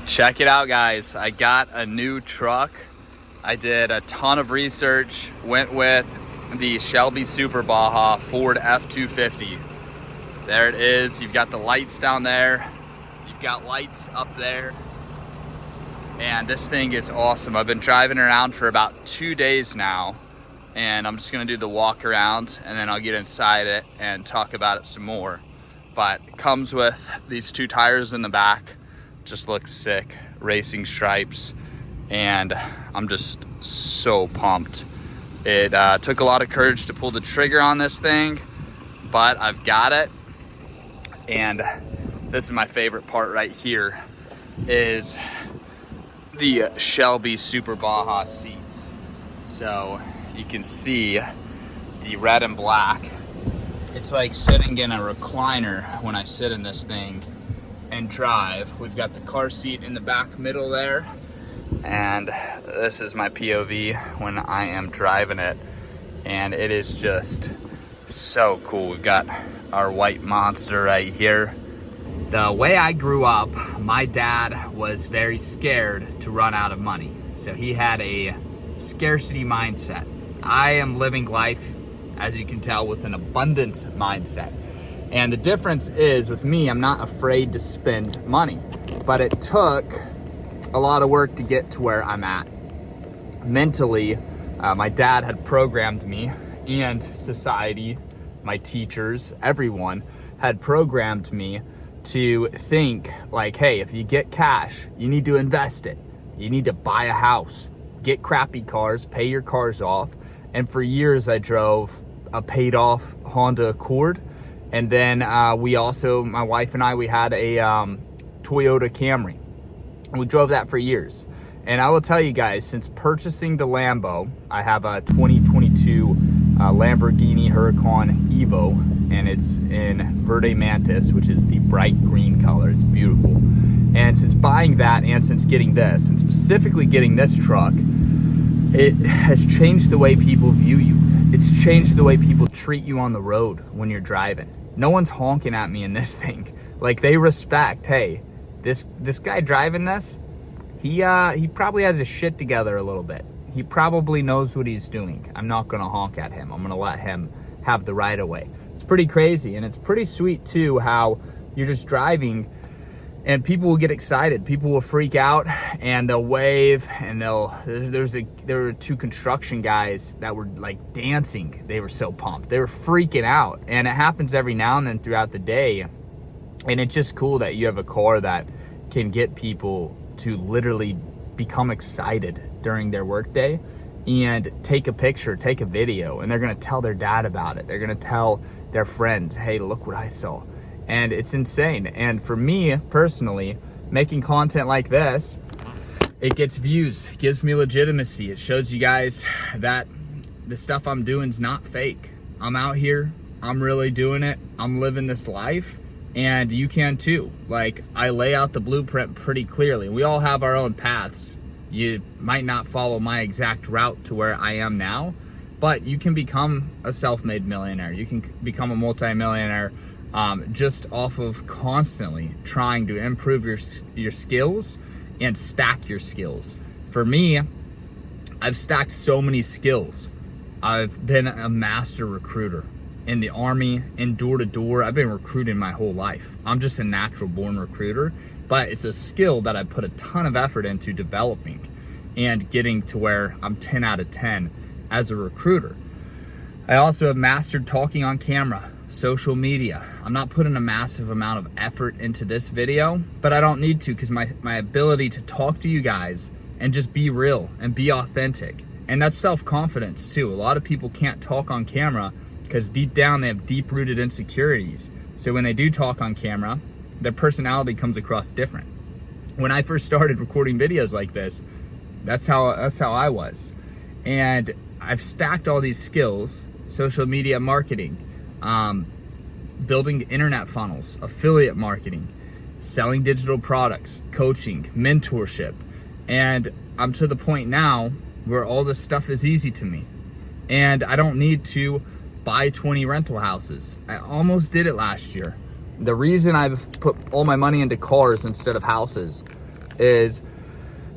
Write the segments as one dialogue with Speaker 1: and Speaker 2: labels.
Speaker 1: Check it out, guys. I got a new truck. I did a ton of research, went with the Shelby Super Baja Ford F-250. There it is. You've got the lights down there. You've got lights up there. And this thing is awesome. I've been driving around for about 2 days now, and I'm just gonna do the walk around and then I'll get inside it and talk about it some more. But it comes with these 2 tires in the back. Just looks sick, racing stripes, and I'm just so pumped. It took a lot of courage to pull the trigger on this thing, but I've got it. And this is my favorite part right here, is the Shelby Super Baja seats. So you can see the red and black. It's like sitting in a recliner when I sit in this thing and drive. We've got the car seat in the back middle there, and this is my POV when I am driving it, and it is just so cool. We've got our white monster right here. The way I grew up, my dad was very scared to run out of money, so he had a scarcity mindset. I am living life, as you can tell, with an abundance mindset. And the difference is, with me, I'm not afraid to spend money, but it took a lot of work to get to where I'm at. Mentally, my dad had programmed me, and society, my teachers, everyone had programmed me to think like, hey, if you get cash, you need to invest it. You need to buy a house, get crappy cars, pay your cars off. And for years I drove a paid off Honda Accord. And then we also, my wife and I, we had a Toyota Camry. And we drove that for years. And I will tell you guys, since purchasing the Lambo, I have a 2022 Lamborghini Huracan Evo, and it's in Verde Mantis, which is the bright green color. It's beautiful. And since buying that, and since getting this, and specifically getting this truck, it has changed the way people view you. It's changed the way people treat you on the road when you're driving. No one's honking at me in this thing. Like, they respect, hey, this guy driving this, he probably has his shit together a little bit. He probably knows what he's doing. I'm not gonna honk at him. I'm gonna let him have the right of way. It's pretty crazy, and it's pretty sweet too, how you're just driving and people will get excited. People will freak out and they'll wave, and there were 2 construction guys that were like dancing. They were so pumped. They were freaking out. And it happens every now and then throughout the day. And it's just cool that you have a car that can get people to literally become excited during their workday and take a picture, take a video, and they're gonna tell their dad about it. They're gonna tell their friends, hey, look what I saw. And it's insane. And for me personally, making content like this, it gets views, it gives me legitimacy. It shows you guys that the stuff I'm doing is not fake. I'm out here, I'm really doing it, I'm living this life, and you can too. Like, I lay out the blueprint pretty clearly. We all have our own paths. You might not follow my exact route to where I am now, but you can become a self-made millionaire. You can become a multi-millionaire just off of constantly trying to improve your skills and stack your skills. For me, I've stacked so many skills. I've been a master recruiter in the Army, in door to door. I've been recruiting my whole life. I'm just a natural born recruiter, but it's a skill that I put a ton of effort into developing and getting to where I'm 10 out of 10 as a recruiter. I also have mastered talking on camera, social media. I'm not putting a massive amount of effort into this video, but I don't need to, because my ability to talk to you guys and just be real and be authentic. And that's self-confidence too. A lot of people can't talk on camera because deep down they have deep-rooted insecurities. So when they do talk on camera, their personality comes across different. When I first started recording videos like this, that's how I was. And I've stacked all these skills: social media marketing, building internet funnels, affiliate marketing, selling digital products, coaching, mentorship. And I'm to the point now where all this stuff is easy to me. And I don't need to buy 20 rental houses. I almost did it last year. The reason I've put all my money into cars instead of houses is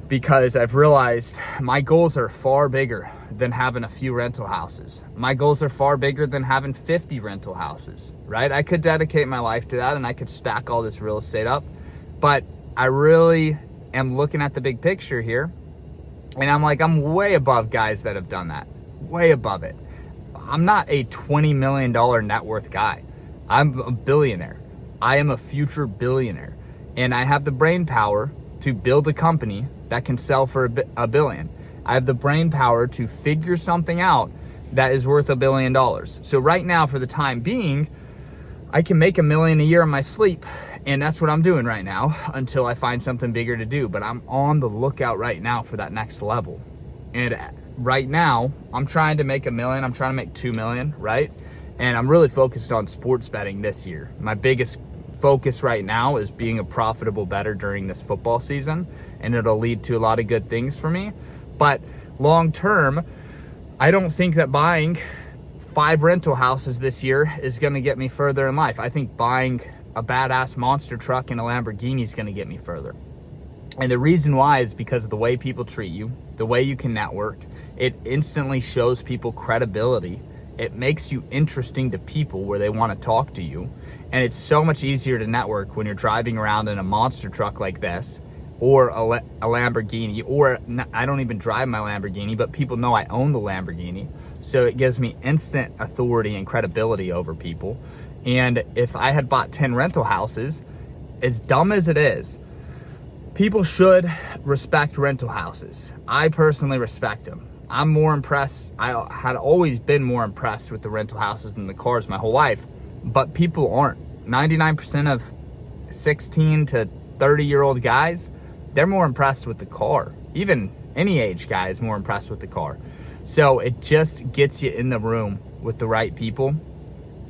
Speaker 1: because I've realized my goals are far bigger than having a few rental houses. My goals are far bigger than having 50 rental houses, right? I could dedicate my life to that and I could stack all this real estate up, but I really am looking at the big picture here. And I'm like, I'm way above guys that have done that, way above it. I'm not a $20 million net worth guy. I'm a billionaire. I am a future billionaire. And I have the brain power to build a company that can sell for a billion. I have the brain power to figure something out that is worth $1 billion. So right now, for the time being, I can make $1 million a year in my sleep. And that's what I'm doing right now until I find something bigger to do. But I'm on the lookout right now for that next level. And right now, I'm trying to make $1 million. I'm trying to make $2 million, right? And I'm really focused on sports betting this year. My biggest focus right now is being a profitable bettor during this football season, and it'll lead to a lot of good things for me. But long term, I don't think that buying 5 rental houses this year is going to get me further in life. I think buying a badass monster truck and a Lamborghini is going to get me further. And the reason why is because of the way people treat you, the way you can network. It instantly shows people credibility. It makes you interesting to people where they want to talk to you. And it's so much easier to network when you're driving around in a monster truck like this, or a Lamborghini, or I don't even drive my Lamborghini, but people know I own the Lamborghini. So it gives me instant authority and credibility over people. And if I had bought 10 rental houses, as dumb as it is, people should respect rental houses. I personally respect them. I'm more impressed. I had always been more impressed with the rental houses than the cars my whole life, but people aren't. 99% of 16 to 30-year-old guys, they're more impressed with the car. Even any age guy is more impressed with the car. So it just gets you in the room with the right people,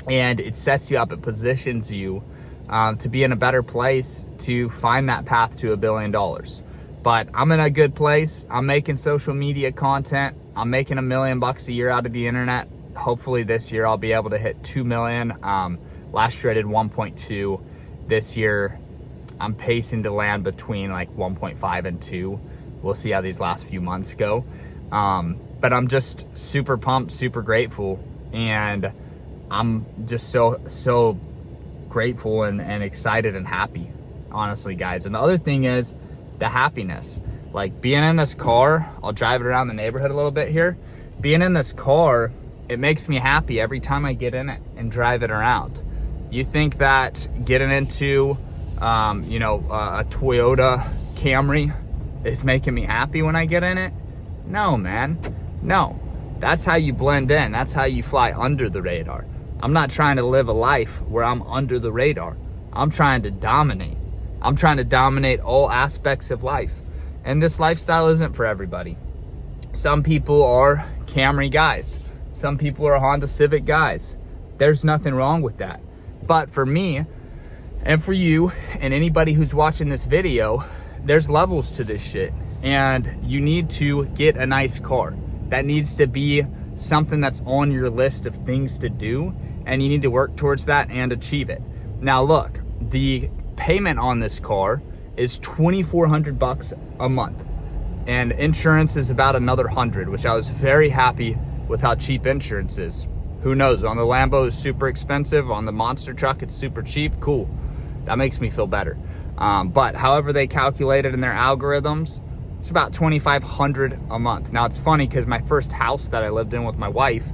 Speaker 1: and it sets you up. It positions you to be in a better place to find that path to $1 billion. But I'm in a good place. I'm making social media content. I'm making $1 million a year out of the internet. Hopefully this year I'll be able to hit 2 million. Last year I did 1.2. This year I'm pacing to land between like 1.5 and 2. We'll see how these last few months go. But I'm just super pumped, super grateful. And I'm just so grateful and excited and happy, honestly, guys. And the other thing is the happiness. Like being in this car, I'll drive it around the neighborhood a little bit here. Being in this car, it makes me happy every time I get in it and drive it around. You think that getting into, a Toyota Camry is making me happy when I get in it? No, man, no. That's how you blend in. That's how you fly under the radar. I'm not trying to live a life where I'm under the radar. I'm trying to dominate. I'm trying to dominate all aspects of life. And this lifestyle isn't for everybody. Some people are Camry guys. Some people are Honda Civic guys. There's nothing wrong with that. But for me, and for you, and anybody who's watching this video, there's levels to this shit. And you need to get a nice car. That needs to be something that's on your list of things to do, and you need to work towards that and achieve it. Now look, the payment on this car is $2,400 a month, and insurance is about another $100, which I was very happy with how cheap insurance is. Who knows, on the Lambo it's super expensive, on the monster truck it's super cheap. Cool, that makes me feel better. But however they calculate it in their algorithms, it's about $2,500 a month. Now it's funny because my first house that I lived in with my wife,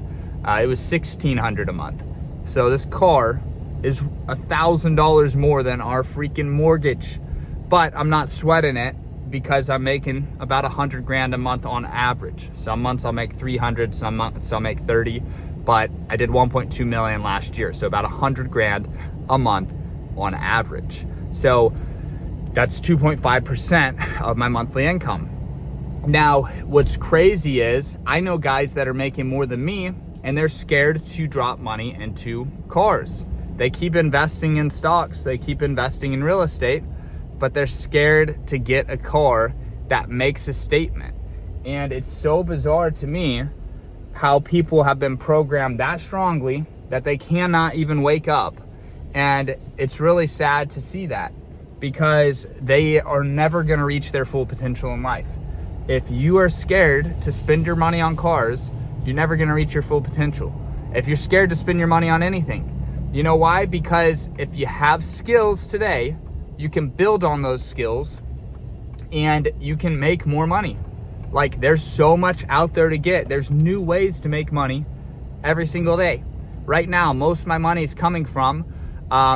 Speaker 1: it was $1,600 a month. So this car is $1,000 more than our freaking mortgage. But I'm not sweating it because I'm making about 100 grand a month on average. Some months I'll make 300, some months I'll make 30, but I did 1.2 million last year. So about 100 grand a month on average. So that's 2.5% of my monthly income. Now, what's crazy is I know guys that are making more than me, and they're scared to drop money into cars. They keep investing in stocks, they keep investing in real estate, but they're scared to get a car that makes a statement. And it's so bizarre to me how people have been programmed that strongly that they cannot even wake up. And it's really sad to see that, because they are never going to reach their full potential in life. If you are scared to spend your money on cars, you're never going to reach your full potential. If you're scared to spend your money on anything, you know why? Because if you have skills today, you can build on those skills and you can make more money. Like, there's so much out there to get. There's new ways to make money every single day. Right now, most of my money is coming from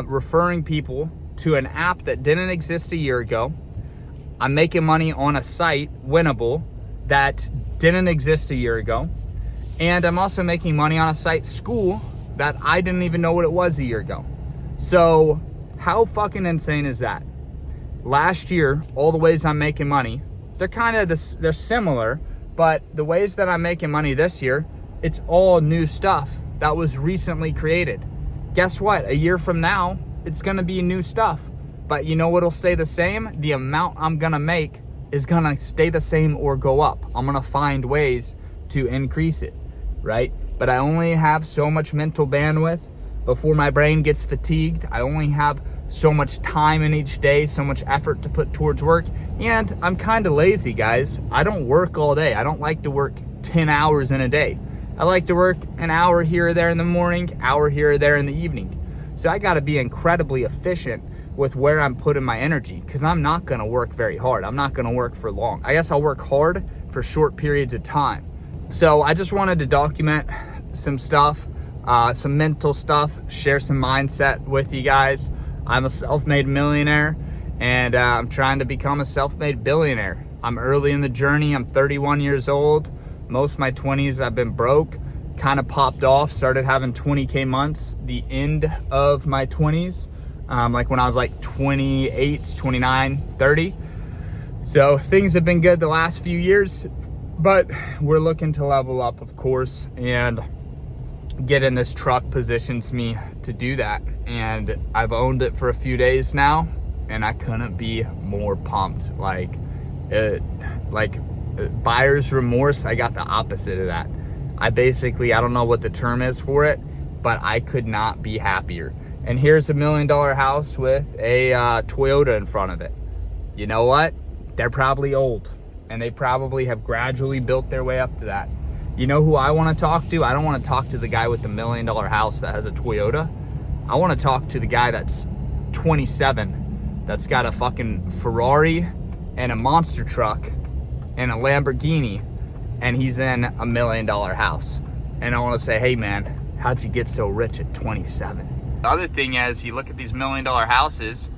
Speaker 1: referring people to an app that didn't exist a year ago. I'm making money on a site, Winnable, that didn't exist a year ago. And I'm also making money on a site, School, that I didn't even know what it was a year ago. So how fucking insane is that? Last year, all the ways I'm making money, they're similar, but the ways that I'm making money this year, it's all new stuff that was recently created. Guess what? A year from now, it's gonna be new stuff. But you know what'll stay the same? The amount I'm gonna make is gonna stay the same or go up. I'm gonna find ways to increase it, right? But I only have so much mental bandwidth before my brain gets fatigued. I only have so much time in each day, so much effort to put towards work. And I'm kind of lazy, guys. I don't work all day. I don't like to work 10 hours in a day. I like to work an hour here or there in the morning, hour here or there in the evening. So I gotta be incredibly efficient with where I'm putting my energy, because I'm not gonna work very hard. I'm not gonna work for long. I guess I'll work hard for short periods of time. So I just wanted to document some stuff, some mental stuff, share some mindset with you guys. I'm a self-made millionaire, and I'm trying to become a self-made billionaire. I'm early in the journey. I'm 31 years old. Most of my 20s I've been broke, kind of popped off, started having 20K months the end of my 20s. Like when I was like 28, 29, 30. So things have been good the last few years, but we're looking to level up, of course, and getting this truck positions me to do that. And I've owned it for a few days now, and I couldn't be more pumped. Like buyer's remorse, I got the opposite of that. I don't know what the term is for it, but I could not be happier. And here's $1 million house with a Toyota in front of it. You know what? They're probably old, and they probably have gradually built their way up to that. You know who I want to talk to? I don't want to talk to the guy with the $1 million house that has a Toyota. I want to talk to the guy that's 27, that's got a fucking Ferrari and a monster truck and a Lamborghini, and he's in $1 million house. And I want to say, hey man, how'd you get so rich at 27? The other thing is, you look at these $1 million houses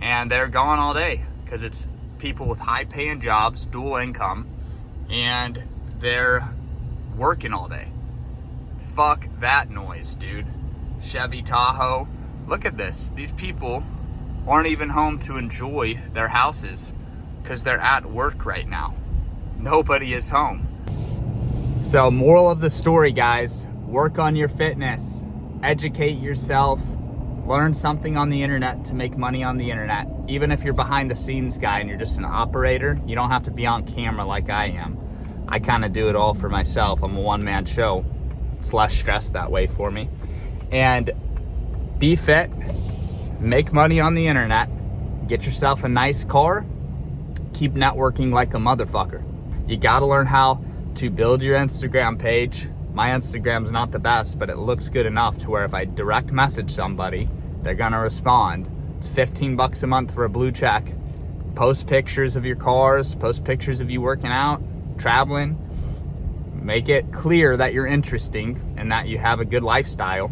Speaker 1: and they're gone all day because it's people with high paying jobs, dual income, and they're working all day. Fuck that noise, dude. Chevy Tahoe. Look at this. These people aren't even home to enjoy their houses because they're at work right now. Nobody is home. So moral of the story, guys, work on your fitness. Educate yourself, learn something on the internet to make money on the internet. Even if you're behind the scenes guy and you're just an operator, you don't have to be on camera like I am. I kind of do it all for myself. I'm a one-man show. It's less stress that way for me. And be fit, make money on the internet, get yourself a nice car, keep networking like a motherfucker. You gotta learn how to build your Instagram page. My Instagram's not the best, but it looks good enough to where if I direct message somebody, they're gonna respond. It's $15 a month for a blue check. Post pictures of your cars, post pictures of you working out, traveling. Make it clear that you're interesting and that you have a good lifestyle.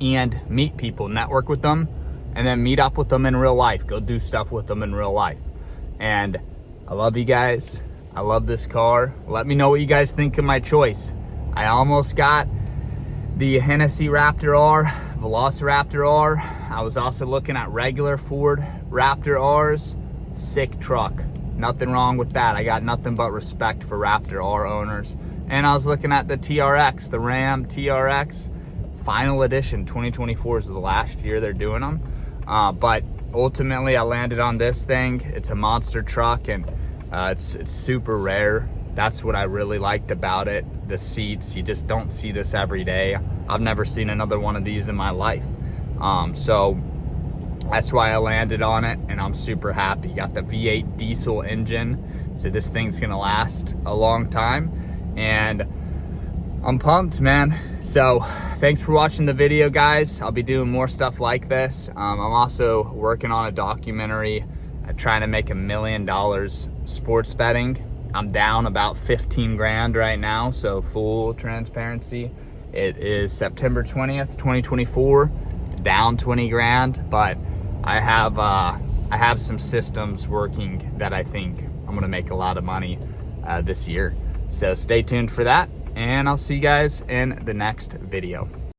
Speaker 1: And meet people, network with them, and then meet up with them in real life. Go do stuff with them in real life. And I love you guys. I love this car. Let me know what you guys think of my choice. I almost got the Hennessy Raptor R, Velociraptor R. I was also looking at regular Ford Raptor Rs. Sick truck. Nothing wrong with that. I got nothing but respect for Raptor R owners. And I was looking at the TRX, the Ram TRX. Final edition, 2024 is the last year they're doing them. But ultimately I landed on this thing. It's a monster truck, and it's super rare. That's what I really liked about it. The seats, you just don't see this every day. I've never seen another one of these in my life. So That's why I landed on it, and I'm super happy. Got the V8 diesel engine, so this thing's gonna last a long time, and I'm pumped, man. So thanks for watching the video, guys. I'll be doing more stuff like this. I'm also working on a documentary trying to make $1 million sports betting. I'm down about 15 grand right now, so full transparency. It is September 20th, 2024, down 20 grand, but I have some systems working that I think I'm gonna make a lot of money this year. So stay tuned for that, and I'll see you guys in the next video.